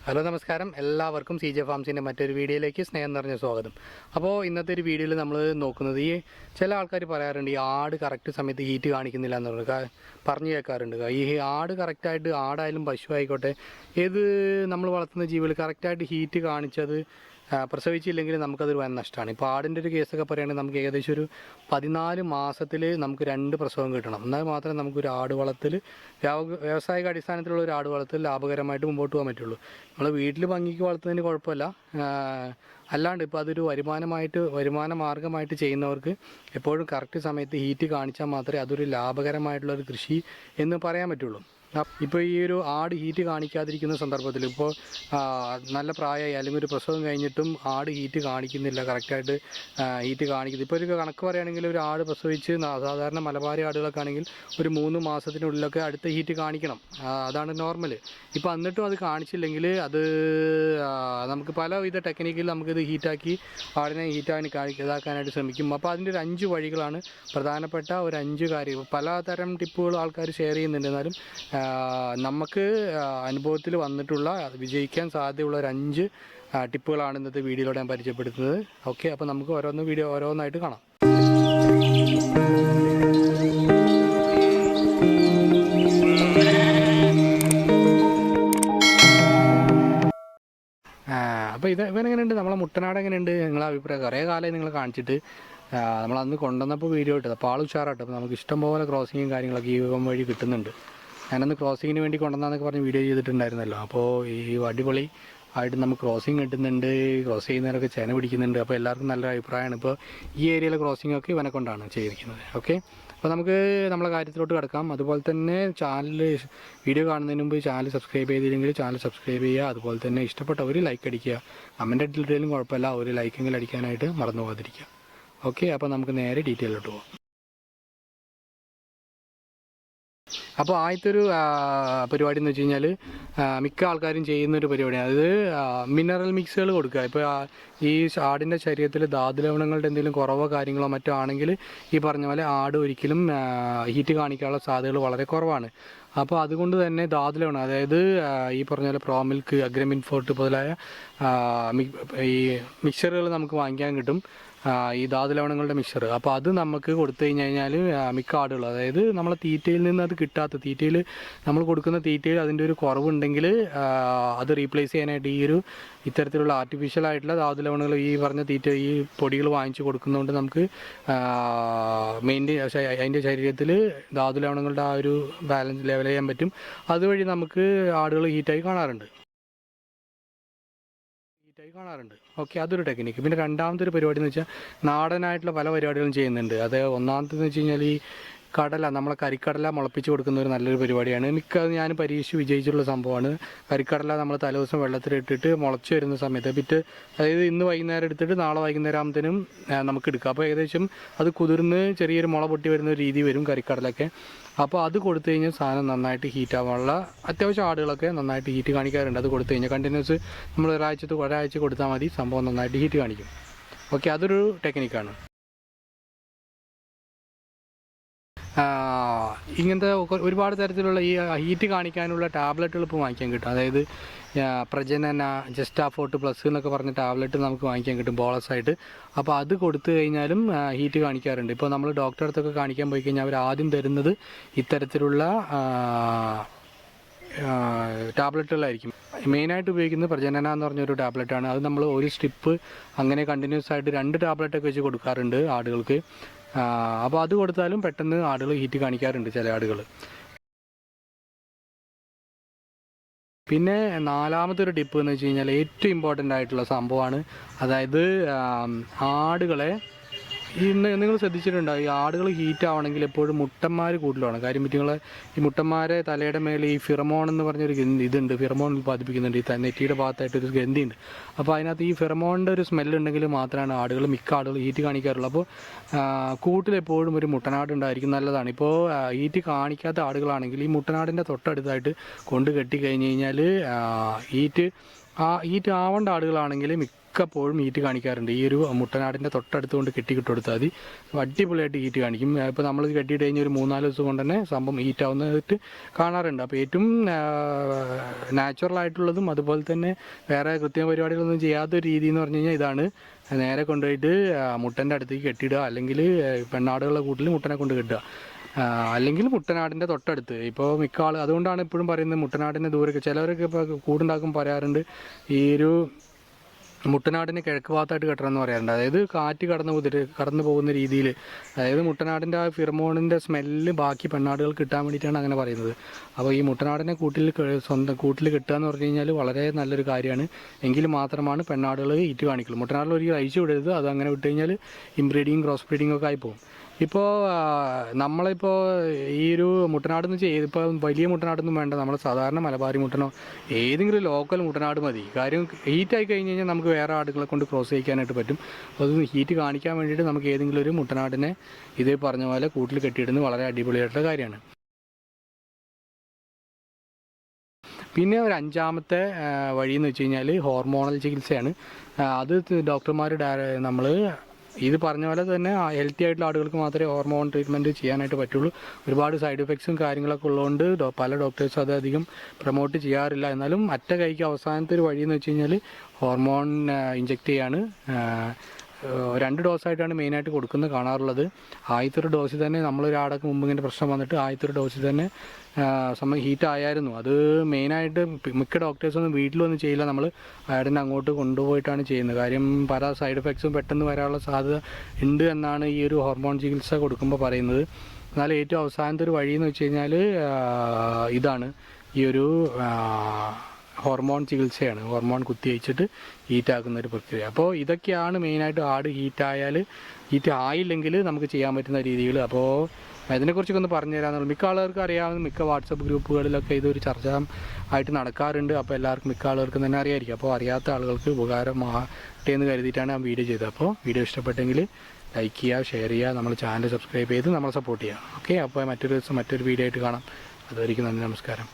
Hello നമസ്കാരം, എല്ലാവർക്കും CJ ഫാംസിൻ്റെ മറ്റൊരു വീഡിയോയിലേക്ക് സ്നേഹം നിറഞ്ഞ സ്വാഗതം. അപ്പോൾ ഇന്നത്തെ ഒരു വീഡിയോയിൽ നമ്മൾ നോക്കുന്നത് ചില ആൾക്കാർ പറയാറുണ്ട് ഈ ആട് കറക്റ്റ് സമയത്ത് ഹീറ്റ് കാണിക്കുന്നില്ല എന്നുള്ളത് പറഞ്ഞു കേൾക്കാറുണ്ട്. ഈ ആട് കറക്റ്റായിട്ട് ആടായാലും പശു ആയിക്കോട്ടെ ഏത് നമ്മൾ വളർത്തുന്ന ജീവികൾ കറക്റ്റായിട്ട് ഹീറ്റ് കാണിച്ചത് പ്രസവിച്ചില്ലെങ്കിൽ നമുക്കതൊരു വൻ നഷ്ടമാണ്. ഇപ്പോൾ ആടിൻ്റെ ഒരു കേസൊക്കെ പറയുകയാണെങ്കിൽ നമുക്ക് ഏകദേശം ഒരു 14 മാസത്തിൽ നമുക്ക് 2 പ്രസവം കിട്ടണം. എന്നാൽ മാത്രമേ നമുക്കൊരു ആട് വളർത്തൽ വ്യാവസായിക അടിസ്ഥാനത്തിലുള്ള ഒരു ആട് വളർത്തൽ ലാഭകരമായിട്ട് മുമ്പോട്ട് പോകാൻ പറ്റുള്ളൂ. നമ്മൾ വീട്ടിൽ ഭംഗിക്ക് വളർത്തുന്നതിന് കുഴപ്പമില്ല, അല്ലാണ്ട് ഇപ്പോൾ അതൊരു വരുമാന മാർഗ്ഗമായിട്ട് ചെയ്യുന്നവർക്ക് എപ്പോഴും കറക്റ്റ് സമയത്ത് ഹീറ്റ് കാണിച്ചാൽ മാത്രമേ അതൊരു ലാഭകരമായിട്ടുള്ളൊരു കൃഷി എന്ന് പറയാൻ പറ്റുള്ളൂ. ഇപ്പോൾ ഈ ഒരു ആട് ഹീറ്റ് കാണിക്കാതിരിക്കുന്ന സന്ദർഭത്തിൽ ഇപ്പോൾ നല്ല പ്രായമായി അല്ലെങ്കിൽ ഒരു പ്രസവം കഴിഞ്ഞിട്ടും ആട് ഹീറ്റ് കാണിക്കുന്നില്ല, കറക്റ്റായിട്ട് ഹീറ്റ് കാണിക്കുന്നത്. ഇപ്പോൾ ഒരു കണക്ക് പറയുകയാണെങ്കിൽ ഒരു ആട് പ്രസവിച്ച് സാധാരണ മലബാരി ആടുകളൊക്കെ ആണെങ്കിൽ ഒരു 3 മാസത്തിനുള്ളിലൊക്കെ അടുത്ത ഹീറ്റ് കാണിക്കണം, അതാണ് നോർമൽ. ഇപ്പോൾ എന്നിട്ടും അത് കാണിച്ചില്ലെങ്കിൽ അത് നമുക്ക് പലവിധ ടെക്നിക്കിൽ നമുക്കിത് ഹീറ്റാക്കി ആടിനെ ഇതാക്കാനായിട്ട് ശ്രമിക്കും. അപ്പോൾ അതിൻ്റെ ഒരു 5 വഴികളാണ് പ്രധാനപ്പെട്ട ഒരു 5 കാര്യം. പലതരം ടിപ്പുകൾ ആൾക്കാർ ഷെയർ ചെയ്യുന്നുണ്ട്, എന്നാലും നമുക്ക് അനുഭവത്തിൽ വന്നിട്ടുള്ള വിജയിക്കാൻ സാധ്യതയുള്ള ഒരു 5 ടിപ്പുകളാണ് ഇന്നത്തെ വീഡിയോയിലൂടെ ഞാൻ പരിചയപ്പെടുത്തുന്നത്. ഓക്കെ, അപ്പോൾ നമുക്ക് ഓരോന്നായിട്ട് കാണാം. അപ്പോൾ ഇവനെങ്ങനെയുണ്ട്, നമ്മളെ മുട്ടനാട് എങ്ങനെയുണ്ട്, നിങ്ങളെ അഭിപ്രായം? കുറേ കാലമായി നിങ്ങൾ കാണിച്ചിട്ട് നമ്മളന്ന് കൊണ്ടുവന്നപ്പോൾ വീഡിയോ ഇട്ടത്. അപ്പോൾ ആൾ ഉഷാറാട്ടോ. അപ്പോൾ നമുക്ക് ഇഷ്ടംപോലെ ക്രോസിങ്ങും കാര്യങ്ങളൊക്കെ ഈ വഴി കിട്ടുന്നുണ്ട്. ഞാനന്ന് ക്രോസിങ്ങിന് വേണ്ടി കൊണ്ടുവന്നാന്നൊക്കെ പറഞ്ഞ് വീഡിയോ ചെയ്തിട്ടുണ്ടായിരുന്നല്ലോ. അപ്പോൾ ഈ അടിപൊളി ആയിട്ട് നമുക്ക് ക്രോസിങ് കിട്ടുന്നുണ്ട്, ക്രോസ് ചെയ്യുന്നവരൊക്കെ ചെന പിടിക്കുന്നുണ്ട്. അപ്പോൾ എല്ലാവർക്കും നല്ല അഭിപ്രായമാണ്. ഇപ്പോൾ ഈ ഏരിയയിലെ ക്രോസിങ്ങൊക്കെ ഇവനെ കൊണ്ടാണ് ചെയ്തിരിക്കുന്നത്. ഓക്കെ, അപ്പോൾ നമുക്ക് നമ്മളെ കാര്യത്തിലോട്ട് കിടക്കാം. അതുപോലെ തന്നെ വീഡിയോ കാണുന്നതിന് മുമ്പ് ചാനൽ സബ്സ്ക്രൈബ് ചെയ്തില്ലെങ്കിൽ ചാനൽ സബ്സ്ക്രൈബ് ചെയ്യുക. അതുപോലെ തന്നെ ഇഷ്ടപ്പെട്ട ഒരു ലൈക്ക് അടിക്കുക. കമൻ്റ് ഇട്ടില്ലെങ്കിലും കുഴപ്പമില്ല, ഒരു ലൈക്കെങ്കിലും അടിക്കാനായിട്ട് മറന്നു പോകാതിരിക്കുക. ഓക്കെ, അപ്പോൾ നമുക്ക് നേരെ ഡീറ്റെയിലോട്ട് പോകാം. അപ്പോൾ ആദ്യത്തെ ഒരു പരിപാടി എന്ന് വെച്ച് കഴിഞ്ഞാൽ മിക്ക ആൾക്കാരും ചെയ്യുന്നൊരു പരിപാടിയാണ്. അതായത് മിനറൽ മിക്സുകൾ കൊടുക്കുക. ഇപ്പോൾ ഈ ആടിൻ്റെ ശരീരത്തിൽ ധാതുലവണങ്ങളുടെ എന്തെങ്കിലും കുറവോ കാര്യങ്ങളോ മറ്റോ ആണെങ്കിൽ ഈ പറഞ്ഞ പോലെ ആട് ഒരിക്കലും ഹീറ്റ് കാണിക്കാനുള്ള സാധ്യതകൾ വളരെ കുറവാണ്. അപ്പോൾ അതുകൊണ്ട് തന്നെ ധാതുലവണം, അതായത് ഈ പറഞ്ഞ പോലെ പ്രോമിൽക്ക്, അഗ്രമിൻ ഫോർട്ട് മുതലായ ഈ മിക്സറുകൾ നമുക്ക് വാങ്ങിക്കാൻ കിട്ടും, ഈ ധാതുലവണങ്ങളുടെ മിക്സർ. അപ്പോൾ അത് നമുക്ക് കൊടുത്തു കഴിഞ്ഞാൽ മിക്ക ആടുകൾ, അതായത് നമ്മളെ തീറ്റയിൽ നിന്ന് അത് കിട്ടാത്ത തീറ്റയിൽ നമ്മൾ കൊടുക്കുന്ന തീറ്റയിൽ അതിൻ്റെ ഒരു കുറവുണ്ടെങ്കിൽ അത് റീപ്ലേസ് ചെയ്യാനായിട്ട് ഇത്തരത്തിലുള്ള ആർട്ടിഫിഷ്യൽ ആയിട്ടുള്ള ധാതുലവണങ്ങൾ ഈ പറഞ്ഞ ഈ പൊടികൾ വാങ്ങിച്ച് കൊടുക്കുന്നതുകൊണ്ട് നമുക്ക് അതിൻ്റെ ശരീരത്തിൽ ധാതുലവണങ്ങളുടെ ആ ഒരു ബാലൻസ് ലെവൽ ചെയ്യാൻ പറ്റും. അതുവഴി നമുക്ക് ആടുകൾ ഹീറ്റായി കാണാറുണ്ട്. ഓക്കെ, അതൊരു ടെക്നിക്ക്. പിന്നെ രണ്ടാമത്തെ ഒരു പരിപാടി എന്ന് വെച്ചാൽ നാടനായിട്ടുള്ള പല പരിപാടികളും ചെയ്യുന്നുണ്ട്. അത് ഒന്നാമത്തേന്ന് വെച്ച് കഴിഞ്ഞാൽ ഈ കടല, നമ്മളെ കരിക്കടല മുളപ്പിച്ച് കൊടുക്കുന്ന ഒരു നല്ലൊരു പരിപാടിയാണ്. അത് ഞാൻ പരീക്ഷിച്ച് വിജയിച്ചിട്ടുള്ള സംഭവമാണ്. കരിക്കടല നമ്മൾ തലേദിവസം വെള്ളത്തിലിട്ടിട്ട് മുളച്ച് വരുന്ന സമയത്ത് അതായത് ഇന്ന് വൈകുന്നേരം എടുത്തിട്ട് നാളെ വൈകുന്നേരം ആകുമ്പോഴത്തേനും നമുക്ക് എടുക്കാം. അപ്പോൾ ഏകദേശം അത് കുതിർന്ന് ചെറിയൊരു മുള പൊട്ടി വരുന്ന ഒരു രീതി വരും കരിക്കടലൊക്കെ. അപ്പോൾ അത് കൊടുത്തു കഴിഞ്ഞാൽ സാധനം നന്നായിട്ട് ഹീറ്റ് ആവാനുള്ള അത്യാവശ്യം ആടുകളൊക്കെ നന്നായിട്ട് ഹീറ്റ് കാണിക്കാറുണ്ട്. അത് കൊടുത്തു കഴിഞ്ഞാൽ കണ്ടിന്യൂസ് നമ്മൾ ഒരാഴ്ച കൊടുത്താൽ മതി, സംഭവം നന്നായിട്ട് ഹീറ്റ് കാണിക്കും. ഓക്കെ, അതൊരു ടെക്നിക്കാണ്. ഇങ്ങനത്തെ ഒരുപാട് തരത്തിലുള്ള ഈ ഹീറ്റ് കാണിക്കാനുള്ള ടാബ്ലറ്റുകൾ ഇപ്പോൾ വാങ്ങിക്കാൻ കിട്ടും. അതായത് പ്രജനന, ജസ്റ്റാഫോർട്ട് പ്ലസ് എന്നൊക്കെ പറഞ്ഞ ടാബ്ലറ്റ് നമുക്ക് വാങ്ങിക്കാൻ കിട്ടും ബോളസായിട്ട്. അപ്പോൾ അത് കൊടുത്തു കഴിഞ്ഞാലും ഹീറ്റ് കാണിക്കാറുണ്ട്. ഇപ്പോൾ നമ്മൾ ഡോക്ടറെ അടുത്തൊക്കെ കാണിക്കാൻ പോയി കഴിഞ്ഞാൽ അവർ ആദ്യം തരുന്നത് ഇത്തരത്തിലുള്ള ടാബ്ലറ്റുകളായിരിക്കും. മെയിനായിട്ട് ഉപയോഗിക്കുന്നത് പ്രജനന എന്ന് പറഞ്ഞൊരു ടാബ്ലറ്റാണ്. അത് നമ്മൾ ഒരു സ്ട്രിപ്പ് അങ്ങനെ കണ്ടിന്യൂസ് ആയിട്ട് 2 ടാബ്ലറ്റൊക്കെ വെച്ച് കൊടുക്കാറുണ്ട് ആടുകൾക്ക്. അപ്പോൾ അത് കൊടുത്താലും പെട്ടെന്ന് ആടുകൾ ഹീറ്റ് കാണിക്കാറുണ്ട് ചില ആടുകൾ. പിന്നെ നാലാമത്തെ ഒരു ടിപ്പ് എന്ന് വെച്ച് കഴിഞ്ഞാൽ ഏറ്റവും ഇമ്പോർട്ടൻ്റ് ആയിട്ടുള്ള സംഭവമാണ്. അതായത് ആടുകളെ നിങ്ങൾ ശ്രദ്ധിച്ചിട്ടുണ്ടോ, ഈ ആടുകൾ ഹീറ്റ് ആവണമെങ്കിൽ എപ്പോഴും മുട്ടന്മാർ കൂടുതലാണ്. കാര്യം ഈ മുട്ടന്മാരെ തലയുടെ മേലെ ഈ ഫിറമോൺ എന്ന് പറഞ്ഞൊരു ഇതുണ്ട്, ഫിറമോൺ ഉൽപ്പാദിപ്പിക്കുന്നുണ്ട്. ഈ നെറ്റിയുടെ ഭാഗത്തായിട്ടൊരു ഗന്ധിയുണ്ട്. അപ്പോൾ അതിനകത്ത് ഈ ഫിറമോണിൻ്റെ ഒരു സ്മെല്ലുണ്ടെങ്കിൽ മാത്രമാണ് മിക്ക ആടുകൾ ഹീറ്റ് കാണിക്കാറുള്ളൂ. അപ്പോൾ കൂട്ടിലെപ്പോഴും ഒരു മുട്ടനാട് ഉണ്ടായിരിക്കും, നല്ലതാണ്. ഇപ്പോൾ ഹീറ്റ് കാണിക്കാത്ത ആടുകളാണെങ്കിൽ ഈ മുട്ടനാടിൻ്റെ തൊട്ടടുത്തായിട്ട് കൊണ്ട് കെട്ടി കഴിഞ്ഞ് കഴിഞ്ഞാൽ ഹീറ്റ് ആവേണ്ട ആടുകളാണെങ്കിൽ മിക്കപ്പോഴും ഹീറ്റ് കാണിക്കാറുണ്ട്. ഈ ഒരു മുട്ടനാടിൻ്റെ തൊട്ടടുത്തുകൊണ്ട് കെട്ടിക്കിട്ടുകൊടുത്താൽ മതി, അടിപൊളിയായിട്ട് ഹീറ്റ് കാണിക്കും. ഇപ്പോൾ നമ്മൾ കെട്ടിയിട്ട് കഴിഞ്ഞ് ഒരു 3-4 ദിവസം കൊണ്ട് തന്നെ സംഭവം ഹീറ്റ് ആവുന്നതായിട്ട് കാണാറുണ്ട്. അപ്പോൾ ഏറ്റവും നാച്ചുറലായിട്ടുള്ളതും അതുപോലെ തന്നെ വേറെ കൃത്രിമ പരിപാടികളൊന്നും ചെയ്യാത്തൊരു രീതി എന്ന് പറഞ്ഞു കഴിഞ്ഞാൽ ഇതാണ്. നേരെ കൊണ്ടുപോയിട്ട് മുട്ടൻ്റെ അടുത്തേക്ക് കെട്ടിയിടുക, അല്ലെങ്കിൽ പെണ്ണാടുകളുടെ കൂട്ടിൽ മുട്ടനെ കൊണ്ട് കെട്ടുക, അല്ലെങ്കിൽ മുട്ടനാടിൻ്റെ തൊട്ടടുത്ത്. ഇപ്പോൾ മിക്ക അതുകൊണ്ടാണ് ഇപ്പോഴും പറയുന്നത് മുട്ടനാടിൻ്റെ ദൂരമൊക്കെ ചിലവരൊക്കെ ഇപ്പോൾ കൂടുണ്ടാക്കും പറയാറുണ്ട്, ഈ ഒരു മുട്ടനാടിന് കിഴക്ക് ഭാഗത്തായിട്ട് കെട്ടണമെന്ന് പറയാറുണ്ട്. അതായത് കാറ്റ് കടന്നു പോകുന്ന രീതിയിൽ, അതായത് മുട്ടനാടിൻ്റെ ആ ഫിറമോണിൻ്റെ സ്മെല്ല് ബാക്കി പെണ്ണാടുകൾ കിട്ടാൻ വേണ്ടിയിട്ടാണ് അങ്ങനെ പറയുന്നത്. അപ്പോൾ ഈ മുട്ടനാടിനെ സ്വന്തം കൂട്ടിൽ കെട്ടുക എന്ന് പറഞ്ഞു കഴിഞ്ഞാൽ വളരെ നല്ലൊരു കാര്യമാണ്. എങ്കിൽ മാത്രമാണ് പെണ്ണാടുകൾ ഈറ്റ് കാണിക്കുള്ളൂ. മുട്ടനാടുകൾ ഒരിക്കലും അഴിച്ചു വിടരുത്. അത് അങ്ങനെ വിട്ട് കഴിഞ്ഞാൽ ഇൻബ്രീഡിങ് ക്രോസ് ബ്രീഡിങ് ഒക്കെ ആയിപ്പോകും. ഇപ്പോൾ നമ്മളിപ്പോൾ ഈ ഒരു മുട്ടനാടെന്ന് വെച്ചാൽ ഇപ്പോൾ വലിയ മുട്ടനാടൊന്നും വേണ്ട, നമ്മൾ സാധാരണ മലബാരി മുട്ടനോ ഏതെങ്കിലും ലോക്കൽ മുട്ടനാട് മതി. കാര്യം ഹീറ്റായി കഴിഞ്ഞ് കഴിഞ്ഞാൽ നമുക്ക് വേറെ ആടുകളെ കൊണ്ട് ക്രോസ് ചെയ്യിക്കാനായിട്ട് പറ്റും. അപ്പോൾ അത് ഹീറ്റ് കാണിക്കാൻ വേണ്ടിയിട്ട് നമുക്ക് ഏതെങ്കിലും ഒരു മുട്ടനാടിനെ ഇതേ പറഞ്ഞ പോലെ കൂട്ടിൽ കെട്ടിയിടുന്നത് വളരെ അടിപൊളിയായിട്ടുള്ള കാര്യമാണ്. പിന്നെ ഒരു 5ാമത്തെ വഴി എന്ന് വെച്ച് കഴിഞ്ഞാൽ ഹോർമോണൽ ചികിത്സയാണ്. അത് ഡോക്ടർമാർ നമ്മൾ ഇത് പറഞ്ഞ പോലെ തന്നെ ഹെൽത്തി ആയിട്ടുള്ള ആടുകൾക്ക് മാത്രമേ ഹോർമോൺ ട്രീറ്റ്മെൻറ്റ് ചെയ്യാനായിട്ട് പറ്റുള്ളൂ. ഒരുപാട് സൈഡ് എഫക്ട്സും കാര്യങ്ങളൊക്കെ ഉള്ളതുകൊണ്ട് പല ഡോക്ടേഴ്സും അത് അധികം പ്രൊമോട്ട് ചെയ്യാറില്ല. എന്നാലും അറ്റ കൈക്ക് അവസാനത്തെ ഒരു വഴി എന്ന് വെച്ച് കഴിഞ്ഞാൽ ഹോർമോൺ ഇഞ്ചെക്റ്റ് ചെയ്യാണ്. 2 ഡോസായിട്ടാണ് മെയിനായിട്ട് കൊടുക്കുന്നത് കാണാറുള്ളത്. ആദ്യത്തെ ഒരു ഡോസിൽ തന്നെ നമ്മളൊരാടൊക്കെ മുമ്പ് ഇങ്ങനെ പ്രശ്നം വന്നിട്ട് ആദ്യത്തെ ഒരു ഡോസിൽ തന്നെ സമയം ഹീറ്റ് ആയായിരുന്നു. അത് മെയിനായിട്ട് മിക്ക ഡോക്ടേഴ്സൊന്നും വീട്ടിലൊന്നും ചെയ്യില്ല, നമ്മൾ ആടിനെ അങ്ങോട്ട് കൊണ്ടുപോയിട്ടാണ് ചെയ്യുന്നത്. കാര്യം പല സൈഡ് എഫക്ട്സും പെട്ടെന്ന് വരാനുള്ള സാധ്യത ഉണ്ട് എന്നാണ് ഈ ഒരു ഹോർമോൺ ചികിത്സ കൊടുക്കുമ്പോൾ പറയുന്നത്. എന്നാൽ ഏറ്റവും അവസാനത്തെ ഒരു വഴി എന്ന് വെച്ച് കഴിഞ്ഞാൽ ഇതാണ്, ഈ ഒരു ഹോർമോൺ ചികിത്സയാണ്. ഹോർമോൺ കുത്തിവെച്ചിട്ട് ഹീറ്റാക്കുന്ന ഒരു പ്രക്രിയ. അപ്പോൾ ഇതൊക്കെയാണ് മെയിനായിട്ട് ആട് ഹീറ്റ് ആയില്ലെങ്കിൽ നമുക്ക് ചെയ്യാൻ പറ്റുന്ന രീതികൾ. അപ്പോൾ ഇതിനെക്കുറിച്ചൊക്കെ ഒന്ന് പറഞ്ഞു തരാമെന്നുള്ളൂ. മിക്ക ആളുകൾക്ക് അറിയാവുന്ന മിക്ക വാട്സപ്പ് ഗ്രൂപ്പുകളിലൊക്കെ ഇതൊരു ചർച്ച ആയിട്ട് നടക്കാറുണ്ട്. അപ്പോൾ എല്ലാവർക്കും മിക്ക ആളുകൾക്കും തന്നെ അറിയായിരിക്കും. അപ്പോൾ അറിയാത്ത ആളുകൾക്ക് ഉപകാരമാകട്ടെ എന്ന് കരുതിയിട്ടാണ് ഞാൻ വീഡിയോ ചെയ്തത്. അപ്പോൾ വീഡിയോ ഇഷ്ടപ്പെട്ടെങ്കിൽ ലൈക്ക് ചെയ്യുക, ഷെയർ ചെയ്യുക, നമ്മൾ ചാനൽ സബ്സ്ക്രൈബ് ചെയ്ത് നമ്മളെ സപ്പോർട്ട് ചെയ്യുക. ഓക്കെ, അപ്പോൾ മറ്റൊരു ദിവസം മറ്റൊരു വീഡിയോ ആയിട്ട് കാണാം. അതുവരെയ്ക്കും നന്ദി, നമസ്കാരം.